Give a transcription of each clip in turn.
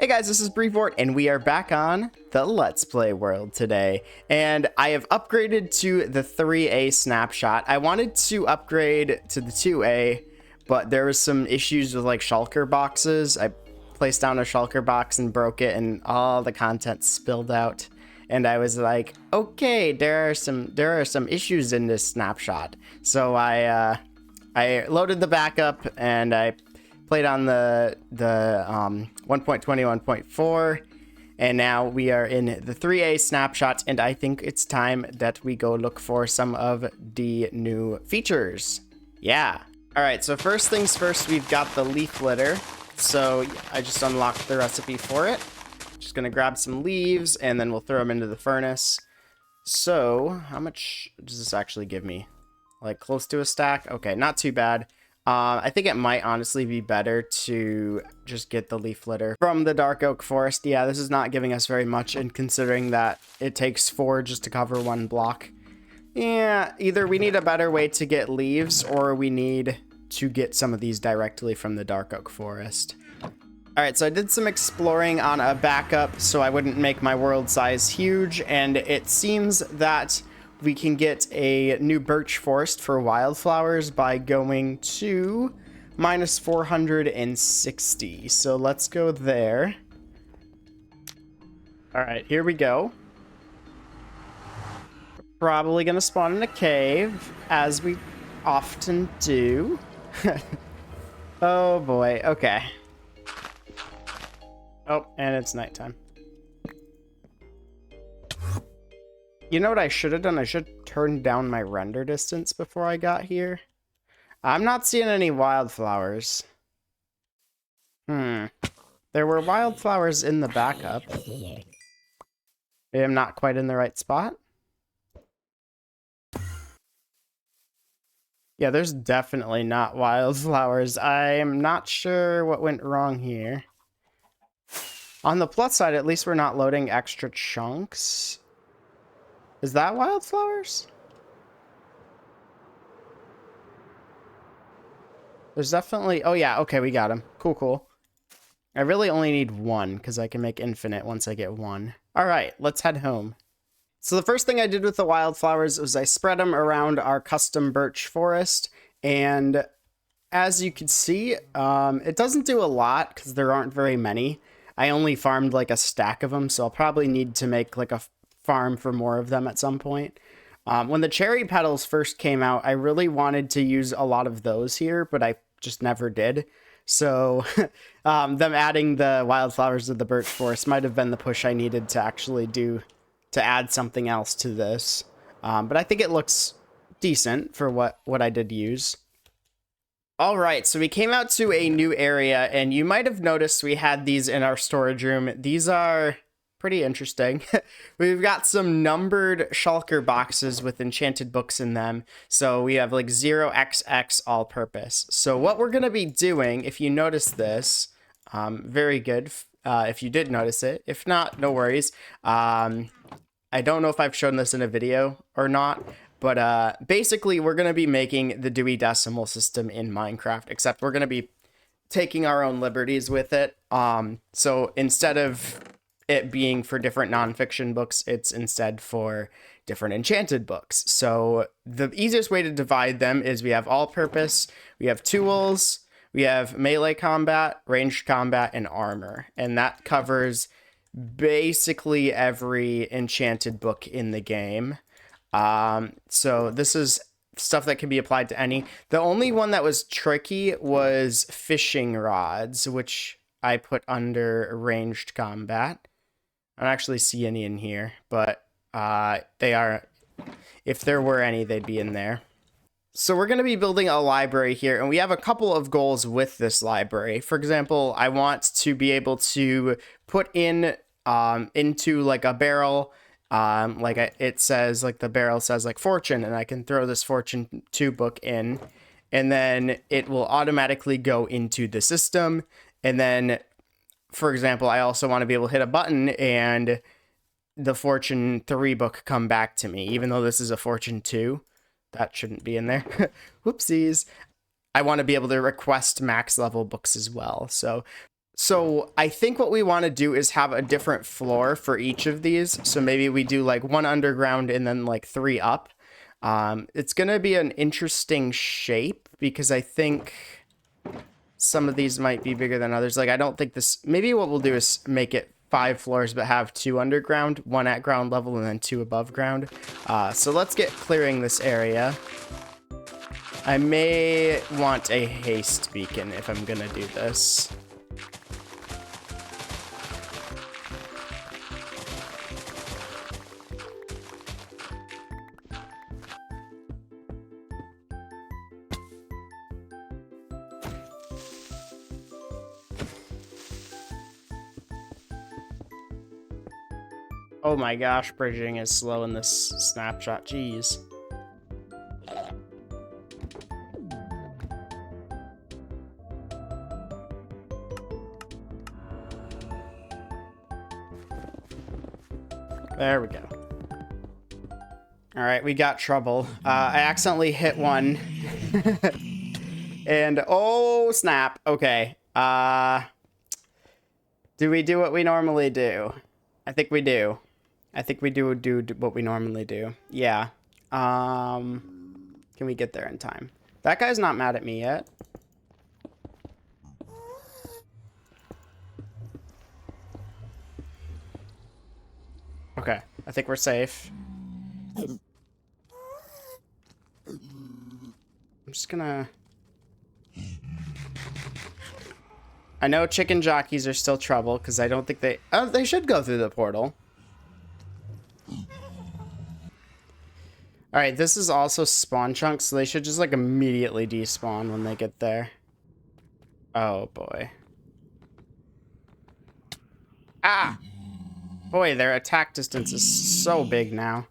Hey guys, this is Brevort, and we are back on the Let's Play world today. And I have upgraded to the 3A snapshot. I wanted to upgrade to the 2A, but there was some issues with like shulker boxes. I placed down a shulker box and broke it, and all the content spilled out. And I was like, okay, there are some issues in this snapshot. So I loaded the backup and I played on the 1.20, 1.4, and now we are in the 3A snapshot, and I think it's time that we go look for some of the new features. Yeah. All right, so first things first, we've got the leaf litter. So I just unlocked the recipe for it. Just gonna grab some leaves, and then we'll throw them into the furnace. So how much does this actually give me? Like close to a stack? Okay, not too bad. I think it might honestly be better to just get the leaf litter from the dark oak forest. Yeah, this is not giving us very much, and considering that it takes 4 just to cover 1 block. Yeah, either we need a better way to get leaves, or we need to get some of these directly from the dark oak forest. Alright, so I did some exploring on a backup so I wouldn't make my world size huge, and it seems that we can get a new birch forest for wildflowers by going to minus 460. So let's go there. All right, here we go. Probably gonna spawn in a cave, as we often do. Oh boy, okay. Oh, and it's nighttime. You know what I should have done? I should turn down my render distance before I got here. I'm not seeing any wildflowers. There were wildflowers in the backup. Maybe I'm not quite in the right spot. Yeah, there's definitely not wildflowers. I'm not sure what went wrong here. On the plus side, at least we're not loading extra chunks. Is that wildflowers? There's definitely... Oh, yeah. Okay, we got him. Cool, cool. I really only need 1, because I can make infinite once I get 1. All right, let's head home. So the first thing I did with the wildflowers was I spread them around our custom birch forest. And as you can see, it doesn't do a lot, because there aren't very many. I only farmed like a stack of them, so I'll probably need to make like a farm for more of them at some point. When the cherry petals first came out, I really wanted to use a lot of those here, but I just never did. So them adding the wildflowers to the birch forest might have been the push I needed to actually do to add something else to this. But I think it looks decent for what I did use. All right, so we came out to a new area, and you might have noticed we had these in our storage room. These are pretty interesting. We've got some numbered shulker boxes with enchanted books in them. So we have like 0xx all purpose. So what we're going to be doing, if you notice this, very good if you did notice it. If not, no worries. I don't know if I've shown this in a video or not, but basically we're going to be making the Dewey Decimal System in Minecraft, except we're going to be taking our own liberties with it. So instead of it being for different nonfiction books, it's instead for different enchanted books. So the easiest way to divide them is we have all-purpose, we have tools, we have melee combat, ranged combat, and armor. And that covers basically every enchanted book in the game. So this is stuff that can be applied to any. The only one that was tricky was fishing rods, which I put under ranged combat. I don't actually see any in here, but they are, if there were any, they'd be in there. So we're going to be building a library here, and we have a couple of goals with this library. For example, I want to be able to put in into like a barrel, it says, like the barrel says like fortune, and I can throw this fortune 2 book in, and then it will automatically go into the system. And then, for example, I also want to be able to hit a button and the Fortune 3 book come back to me, even though this is a Fortune 2. That shouldn't be in there. Whoopsies. I want to be able to request max level books as well. So So I think what we want to do is have a different floor for each of these. So maybe we do like 1 underground and then like 3 up. It's going to be an interesting shape because I think some of these might be bigger than others. Like, I don't think this... Maybe what we'll do is make it 5 floors, but have 2 underground, 1 at ground level, and then 2 above ground. So let's get clearing this area. I may want a haste beacon if I'm going to do this. Oh my gosh, bridging is slow in this snapshot. Jeez. There we go. All right, we got trouble. I accidentally hit one. And oh, snap. Okay. Do we do what we normally do? I think we do. I think we do what we normally do. Yeah. Can we get there in time? That guy's not mad at me yet. Okay, I think we're safe. I'm just gonna... I know chicken jockeys are still trouble because I don't think they... Oh, they should go through the portal. Alright, this is also spawn chunks, so they should just, like, immediately despawn when they get there. Oh, boy. Ah! Boy, their attack distance is so big now.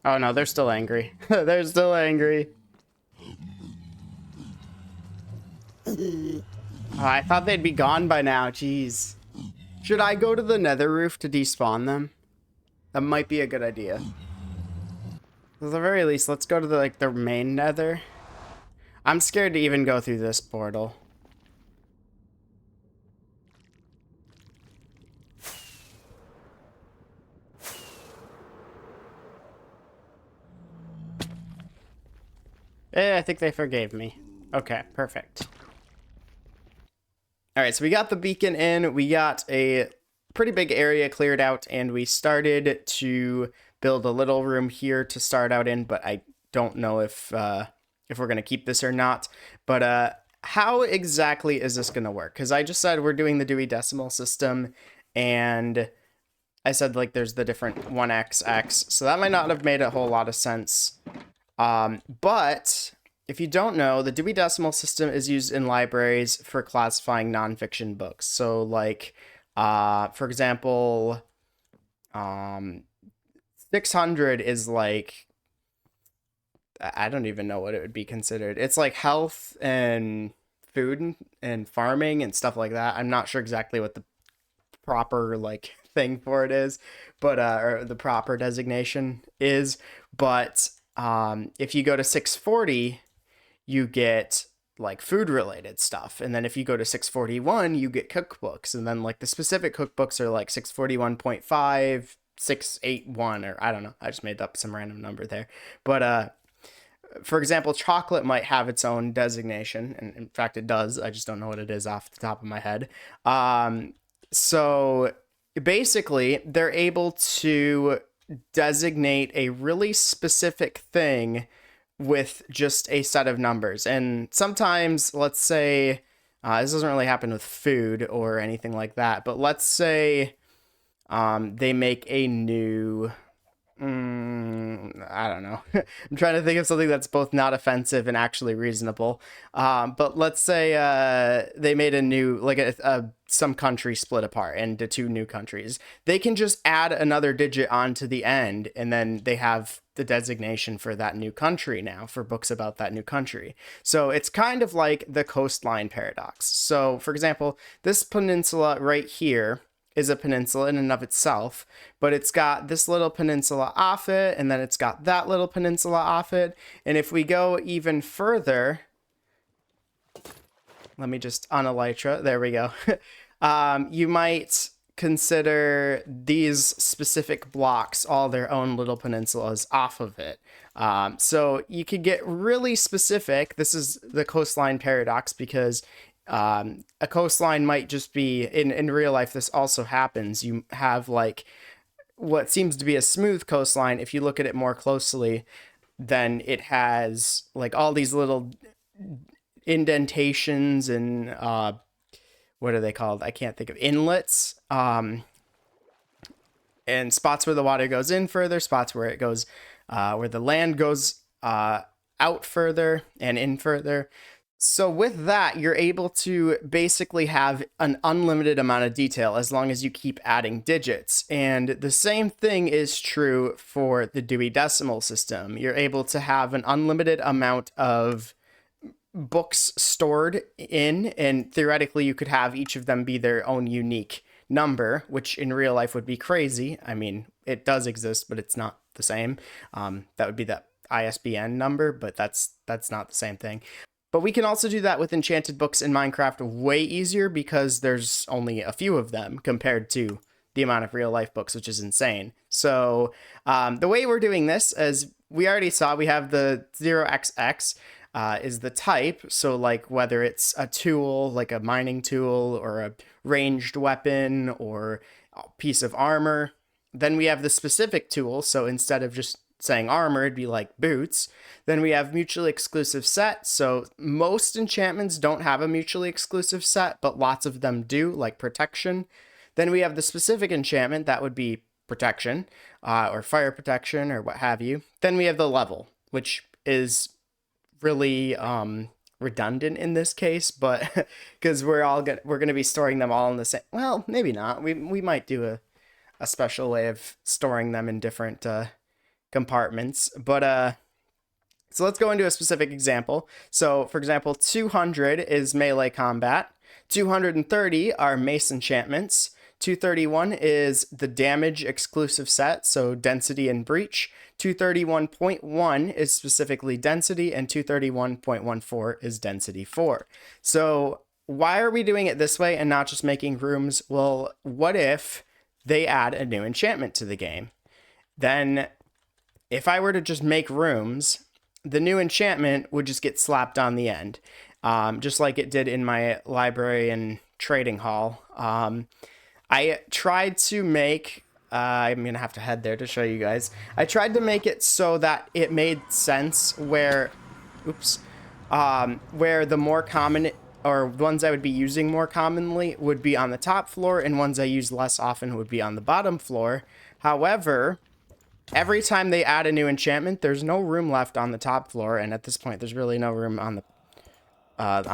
Oh, no, they're still angry. They're still angry. Oh, I thought they'd be gone by now. Jeez. Should I go to the nether roof to despawn them? That might be a good idea. At the very least, let's go to the, like, the main nether. I'm scared to even go through this portal. I think they forgave me. Okay, perfect. All right, so we got the beacon in. We got a pretty big area cleared out, and we started to build a little room here to start out in, but I don't know if we're going to keep this or not. But how exactly is this going to work? Because I just said we're doing the Dewey Decimal System, and I said, like, there's the different 1xx, so that might not have made a whole lot of sense. But if you don't know, the Dewey Decimal System is used in libraries for classifying nonfiction books. So, like, for example, 600 is like, I don't even know what it would be considered. It's like health and food and farming and stuff like that. I'm not sure exactly what the proper, like, thing for it is, but or the proper designation is. But if you go to 640, you get like food related stuff, and then if you go to 641, you get cookbooks, and then like the specific cookbooks are like 641.5, 681, or I don't know, I just made up some random number there. But for example, chocolate might have its own designation, and in fact it does, I just don't know what it is off the top of my head. So basically they're able to designate a really specific thing with just a set of numbers. And sometimes, let's say, this doesn't really happen with food or anything like that, but let's say they make a new... I don't know. I'm trying to think of something that's both not offensive and actually reasonable. But let's say they made a new, like some country split apart into 2 new countries. They can just add another digit onto the end, and then they have the designation for that new country now for books about that new country. So it's kind of like the coastline paradox. So, for example, this peninsula right here is a peninsula in and of itself, but it's got this little peninsula off it, and then it's got that little peninsula off it. And if we go even further, let me just on Elytra. There we go. You might consider these specific blocks all their own little peninsulas off of it. So you could get really specific. This is the coastline paradox, because a coastline might just be, in real life, this also happens. You have like what seems to be a smooth coastline. If you look at it more closely, then it has like all these little indentations and what are they called? I can't think of, inlets, and spots where the water goes in further, spots where it goes, where the land goes out further and in further. So with that, you're able to basically have an unlimited amount of detail as long as you keep adding digits. And the same thing is true for the Dewey Decimal System. You're able to have an unlimited amount of books stored in, and theoretically you could have each of them be their own unique number, which in real life would be crazy. I mean, it does exist, but it's not the same. That would be the ISBN number, but that's not the same thing. But we can also do that with enchanted books in Minecraft way easier, because there's only a few of them compared to the amount of real life books, which is insane. So the way we're doing this, as we already saw, we have the 0xx is the type. So like whether it's a tool, like a mining tool, or a ranged weapon, or a piece of armor. Then we have the specific tool. So instead of just saying armor, it'd be like boots. Then we have mutually exclusive set. So most enchantments don't have a mutually exclusive set, but lots of them do, like protection. Then we have the specific enchantment, that would be protection, or fire protection, or what have you. Then we have the level, which is really redundant in this case, but because we're gonna be storing them all in the same. Well, maybe not. We might do a special way of storing them in different compartments. But so let's go into a specific example. So for example, 200 is melee combat. 230 are mace enchantments. 231 is the damage exclusive set, so density and breach. 231.1 is specifically density, and 231.14 is density 4. So why are we doing it this way and not just making rooms? Well, what if they add a new enchantment to the game? Then if I were to just make rooms, the new enchantment would just get slapped on the end, just like it did in my library and trading hall. I tried to make, I'm going to have to head there to show you guys. I tried to make it so that it made sense where, where the more common, or ones I would be using more commonly, would be on the top floor, and ones I use less often would be on the bottom floor. However, every time they add a new enchantment, there's no room left on the top floor, and at this point, there's really no room on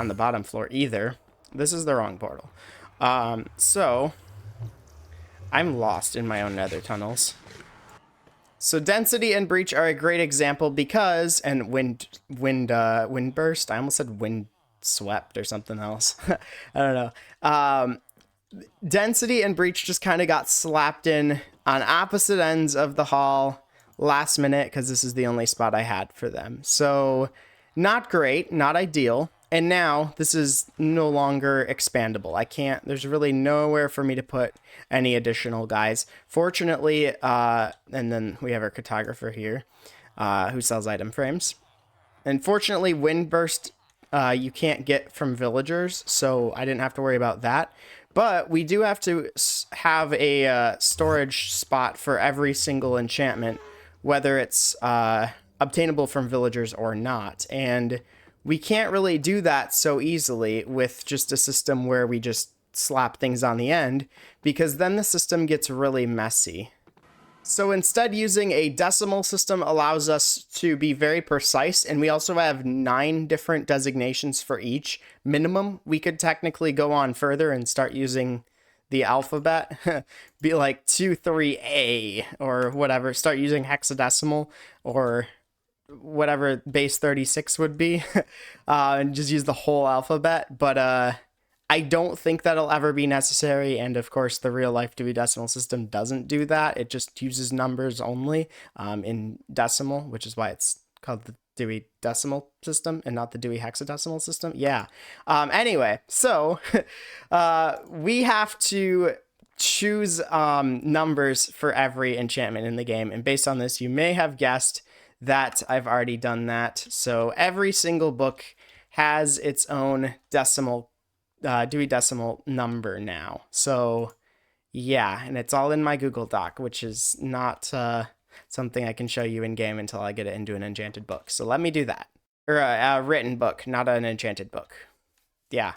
the bottom floor either. This is the wrong portal. So I'm lost in my own nether tunnels. So density and breach are a great example because, and wind burst. I almost said wind swept or something else. I don't know. Density and breach just kind of got slapped in on opposite ends of the hall last minute, because this is the only spot I had for them. So not great, not ideal. And now this is no longer expandable. I can't, there's really nowhere for me to put any additional guys. Fortunately, and then we have our cartographer here, who sells item frames. And fortunately, Windburst, you can't get from villagers, so I didn't have to worry about that. But we do have to have a storage spot for every single enchantment, whether it's obtainable from villagers or not. And we can't really do that so easily with just a system where we just slap things on the end, because then the system gets really messy. So instead, using a decimal system allows us to be very precise, and we also have 9 different designations for each. Minimum, we could technically go on further and start using the alphabet, be like 23A or whatever, start using hexadecimal or whatever base 36 would be, and just use the whole alphabet. But I don't think that'll ever be necessary, and of course the real life Dewey Decimal System doesn't do that. It just uses numbers only in decimal, which is why it's called the Dewey Decimal System and not the Dewey Hexadecimal System. Yeah. Anyway, so we have to choose numbers for every enchantment in the game. And based on this, you may have guessed that I've already done that. So every single book has its own Dewey Decimal number now. So yeah, and it's all in my Google Doc, which is not something I can show you in game until I get it into an enchanted book. So let me do that. Or a written book, not an enchanted book. Yeah.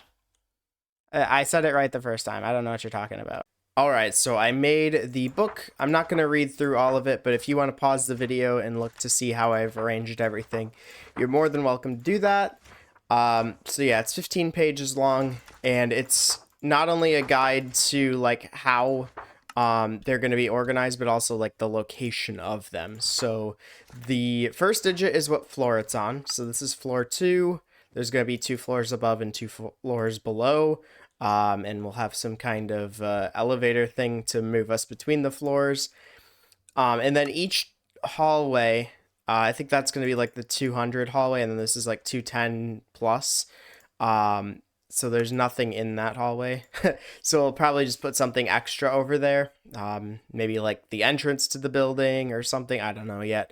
I said it right the first time. I don't know what you're talking about. All right, so I made the book. I'm not going to read through all of it, but if you want to pause the video and look to see how I've arranged everything, you're more than welcome to do that. So yeah, it's 15 pages long, and it's not only a guide to like how they're going to be organized, but also like the location of them. So the first digit is what floor it's on. So this is floor 2. There's going to be 2 floors above and 2 floors below. And we'll have some kind of elevator thing to move us between the floors. And then each hallway, I think that's going to be like the 200 hallway, and then this is like 210 plus. So there's nothing in that hallway. So we'll probably just put something extra over there. Maybe like the entrance to the building or something. I don't know yet.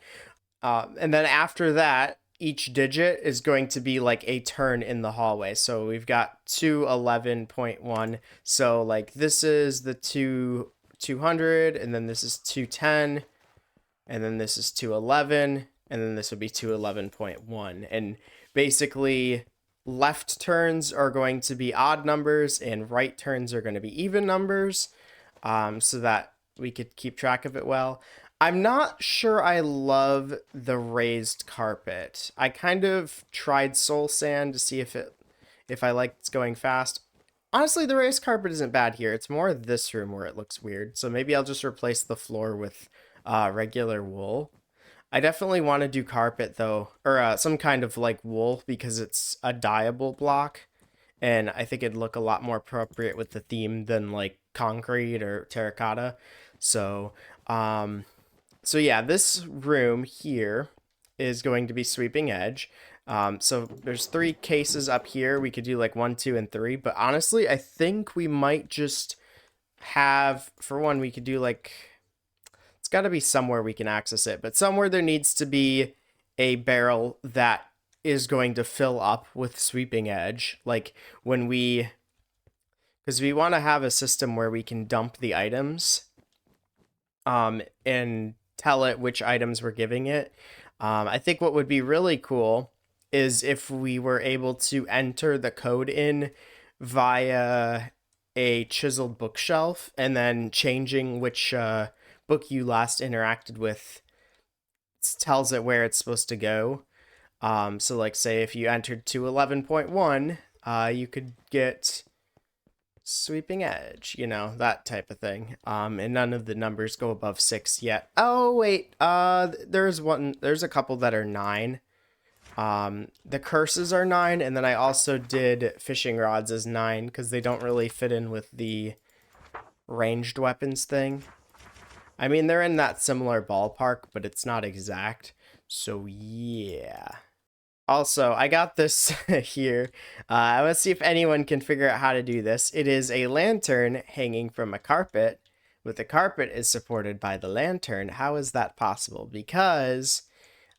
And then after that, each digit is going to be like a turn in the hallway. So we've got 211.1. So like this is the 200, and then this is 210, and then this is 211, and then this would be 211.1. And basically left turns are going to be odd numbers and right turns are going to be even numbers, so that we could keep track of it well. I'm not sure I love the raised carpet. I kind of tried soul sand to see if I liked going fast. Honestly, the raised carpet isn't bad here. It's more this room where it looks weird. So maybe I'll just replace the floor with regular wool. I definitely want to do carpet though, or some kind of like wool, because it's a dyeable block. And I think it'd look a lot more appropriate with the theme than like concrete or terracotta. So, so yeah, this room here is going to be sweeping edge. So there's 3 cases up here. We could do like 1, 2, and 3. But honestly, I think we might just have, for one, we could do like, it's got to be somewhere we can access it. But somewhere there needs to be a barrel that is going to fill up with sweeping edge. Like when because we want to have a system where we can dump the items and tell it which items we're giving it. I think what would be really cool is if we were able to enter the code in via a chiseled bookshelf, and then changing which book you last interacted with tells it where it's supposed to go. So like say if you entered 211.1, you could get sweeping edge, you know, that type of thing. And none of the numbers go above 6 yet. Oh wait, there's a couple that are 9. The curses are 9, and then I also did fishing rods as 9 because they don't really fit in with the ranged weapons thing. I mean, they're in that similar ballpark, but it's not exact. So yeah. Also, I got this here. I want to see if anyone can figure out how to do this. It is a lantern hanging from a carpet, but the carpet is supported by the lantern. How is that possible? Because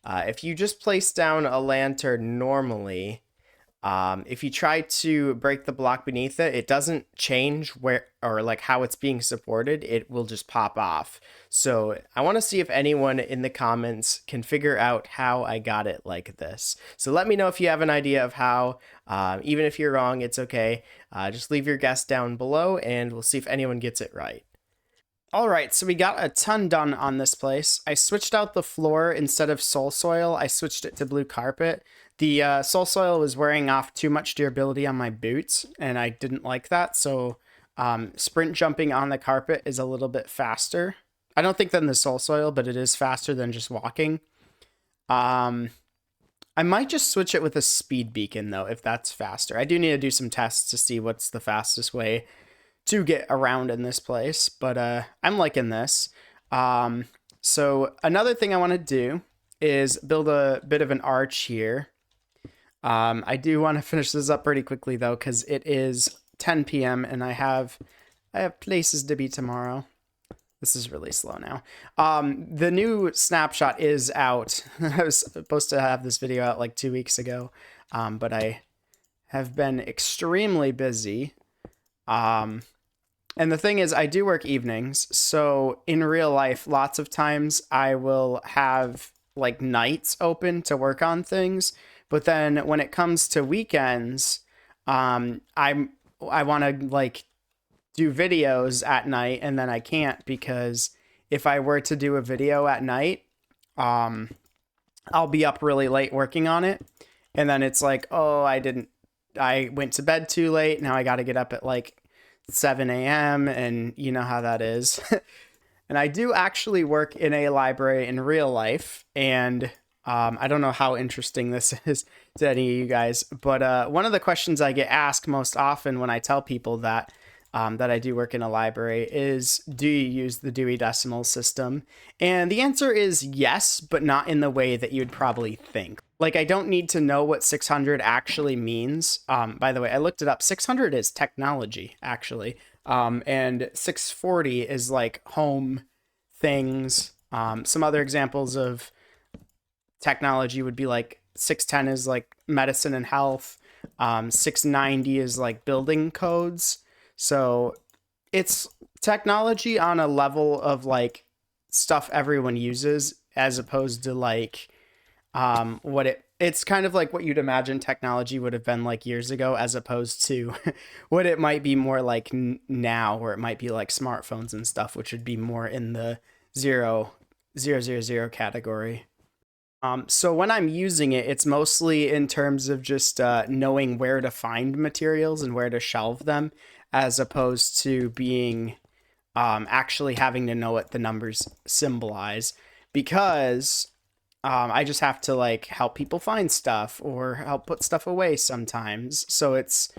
if you just place down a lantern normally, if you try to break the block beneath it, it doesn't change where or like how it's being supported. It will just pop off. So I want to see if anyone in the comments can figure out how I got it like this. So let me know if you have an idea of how. Even if you're wrong, it's okay. Just leave your guess down below and we'll see if anyone gets it right. All right, so we got a ton done on this place. I switched out the floor. Instead of soul soil, I switched it to blue carpet. The soul soil was wearing off too much durability on my boots, and I didn't like that, so sprint jumping on the carpet is a little bit faster. I don't think than the soul soil, but it is faster than just walking. I might just switch it with a speed beacon, though, if that's faster. I do need to do some tests to see what's the fastest way to get around in this place, but I'm liking this. So another thing I want to do is build a bit of an arch here. I do want to finish this up pretty quickly though, because it is 10 p.m. and I have places to be tomorrow. This is really slow now. The new Snapshot is out. I was supposed to have this video out like 2 weeks ago, but I have been extremely busy. And the thing is, I do work evenings, so in real life, lots of times I will have like nights open to work on things. But then when it comes to weekends, I want to like do videos at night, and then I can't, because if I were to do a video at night, I'll be up really late working on it, and then it's like, oh, I went to bed too late, now I got to get up at like 7 a.m. and you know how that is. And I do actually work in a library in real life, and I don't know how interesting this is to any of you guys, but one of the questions I get asked most often when I tell people that I do work in a library is, do you use the Dewey Decimal System? And the answer is yes, but not in the way that you'd probably think. Like, I don't need to know what 600 actually means. By the way, I looked it up. 600 is technology, actually. And 640 is like home things. Some other examples of technology would be like 610 is like medicine and health. 690 is like building codes. So it's technology on a level of like stuff everyone uses, as opposed to like it's kind of like what you'd imagine technology would have been like years ago, as opposed to what it might be more like now, where it might be like smartphones and stuff, which would be more in the 000 category. So when I'm using it, it's mostly in terms of just knowing where to find materials and where to shelve them, as opposed to being actually having to know what the numbers symbolize, because I just have to like help people find stuff or help put stuff away sometimes. So it's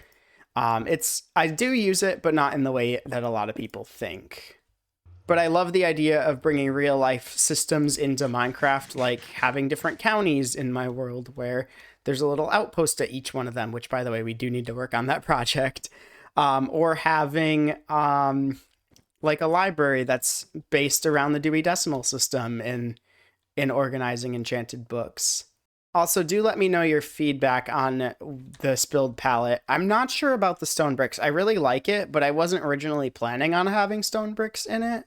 I do use it, but not in the way that a lot of people think. But I love the idea of bringing real life systems into Minecraft, like having different counties in my world where there's a little outpost at each one of them, which, by the way, we do need to work on that project. Or having like a library that's based around the Dewey Decimal System in organizing enchanted books. Also, do let me know your feedback on the spilled palette. I'm not sure about the stone bricks. I really like it, but I wasn't originally planning on having stone bricks in it.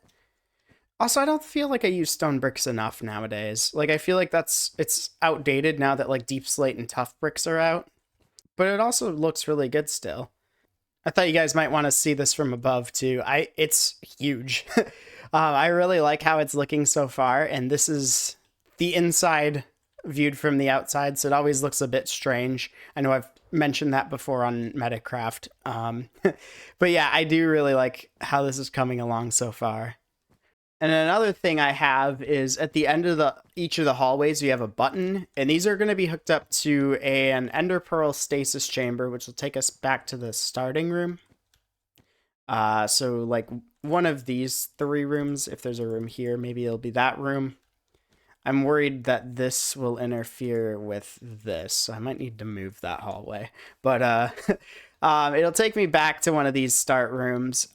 Also, I don't feel like I use stone bricks enough nowadays. Like, I feel like it's outdated now that like deep slate and tough bricks are out. But it also looks really good still. I thought you guys might want to see this from above too. It's huge. I really like how it's looking so far, and this is the inside viewed from the outside, so it always looks a bit strange. I know I've mentioned that before on Metacraft. But yeah, I do really like how this is coming along so far. And another thing I have is at the end of each of the hallways, we have a button, and these are going to be hooked up to an ender pearl stasis chamber, which will take us back to the starting room. So like one of these 3 rooms, if there's a room here, maybe it'll be that room. I'm worried that this will interfere with this, so I might need to move that hallway. But it'll take me back to one of these start rooms.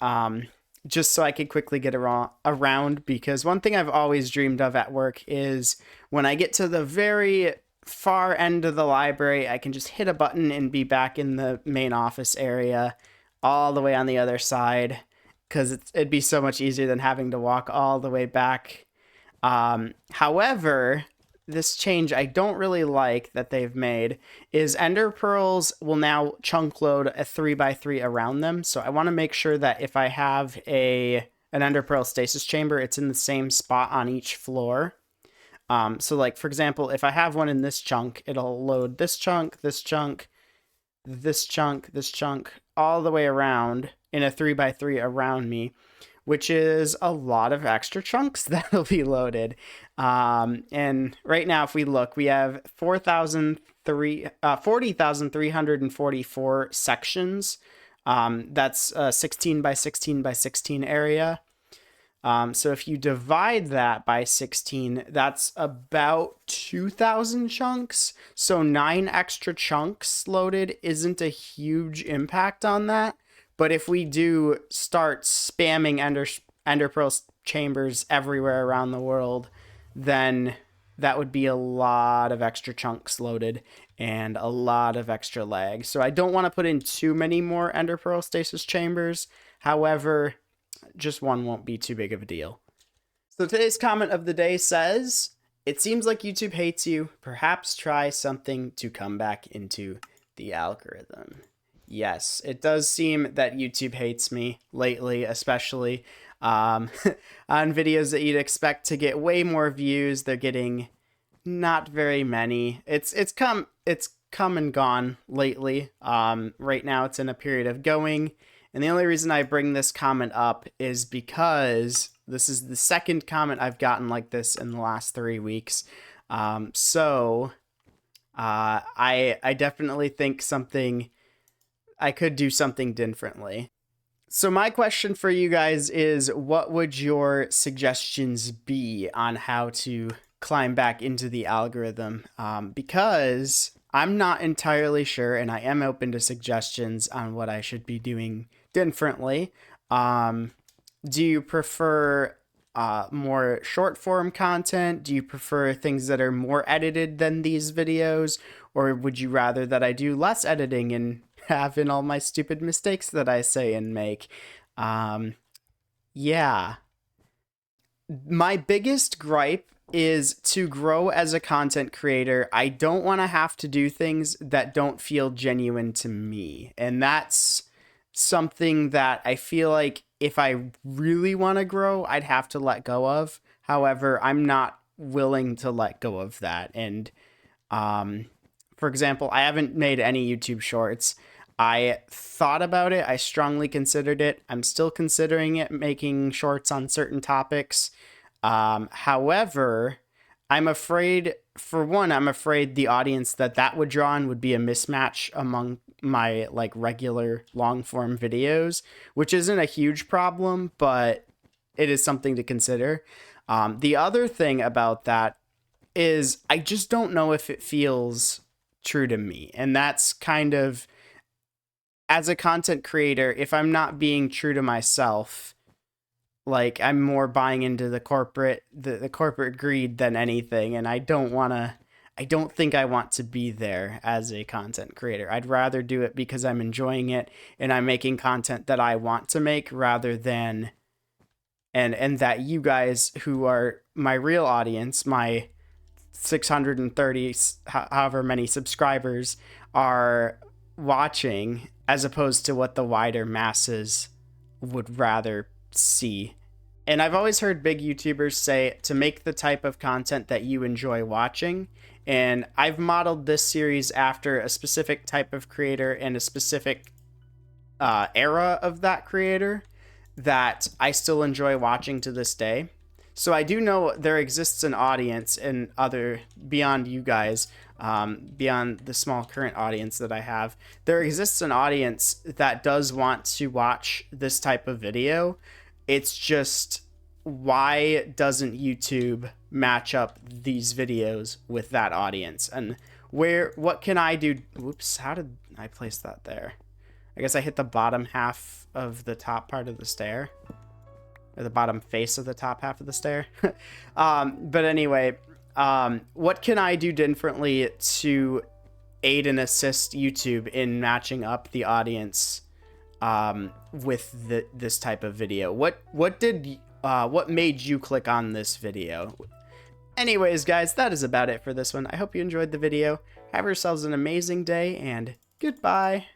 Just so I could quickly get around, because one thing I've always dreamed of at work is when I get to the very far end of the library, I can just hit a button and be back in the main office area all the way on the other side, because it'd be so much easier than having to walk all the way back. However, this change I don't really like that they've made is ender pearls will now chunk load a 3x3 around them. So I want to make sure that if I have an ender pearl stasis chamber, it's in the same spot on each floor. So like, for example, if I have one in this chunk, it'll load this chunk, this chunk, this chunk, this chunk, all the way around in a 3x3 around me, which is a lot of extra chunks that'll be loaded. And right now, if we look, we have 40,344 sections. That's a 16 by 16 by 16 area. So if you divide that by 16, that's about 2,000 chunks. So 9 extra chunks loaded isn't a huge impact on that. But if we do start spamming Ender Pearl chambers everywhere around the world, then that would be a lot of extra chunks loaded and a lot of extra lag. So I don't want to put in too many more Ender Pearl stasis chambers. However, just one won't be too big of a deal. So today's comment of the day says, "It seems like YouTube hates you. Perhaps try something to come back into the algorithm." Yes, it does seem that YouTube hates me lately, especially on videos that you'd expect to get way more views. They're getting not very many. It's come and gone lately. Right now it's in a period of going. And the only reason I bring this comment up is because this is the second comment I've gotten like this in the last 3 weeks. I definitely think I could do something differently. So my question for you guys is, what would your suggestions be on how to climb back into the algorithm? Because I'm not entirely sure, and I am open to suggestions on what I should be doing differently. Do you prefer more short form content? Do you prefer things that are more edited than these videos? Or would you rather that I do less editing and have in all my stupid mistakes that I say and make? Yeah. My biggest gripe is to grow as a content creator. I don't want to have to do things that don't feel genuine to me. And that's something that I feel like if I really want to grow, I'd have to let go of. However, I'm not willing to let go of that. And for example, I haven't made any YouTube shorts. I thought about it. I strongly considered it. I'm still considering it, making shorts on certain topics. However, I'm afraid, for one, I'm afraid the audience that would draw on would be a mismatch among my like regular long form videos, which isn't a huge problem, but it is something to consider. The other thing about that is I just don't know if it feels true to me. And that's kind of, as a content creator, if I'm not being true to myself, like I'm more buying into the corporate greed than anything, and I don't think I want to be there as a content creator. I'd rather do it because I'm enjoying it and I'm making content that I want to make, rather than and that you guys, who are my real audience, my 630 however many subscribers, are watching, as opposed to what the wider masses would rather see. And I've always heard big YouTubers say to make the type of content that you enjoy watching. And I've modeled this series after a specific type of creator and a specific era of that creator that I still enjoy watching to this day. So I do know there exists an audience and beyond you guys, beyond the small current audience that I have, there exists an audience that does want to watch this type of video. It's just, why doesn't YouTube match up these videos with that audience? And what can I do? Whoops, how did I place that there? I guess I hit the bottom half of the top part of the stair, or the bottom face of the top half of the stair. But anyway, what can I do differently to aid and assist YouTube in matching up the audience with this type of video? What made you click on this video? Anyways, guys, that is about it for this one. I hope you enjoyed the video. Have yourselves an amazing day, and goodbye.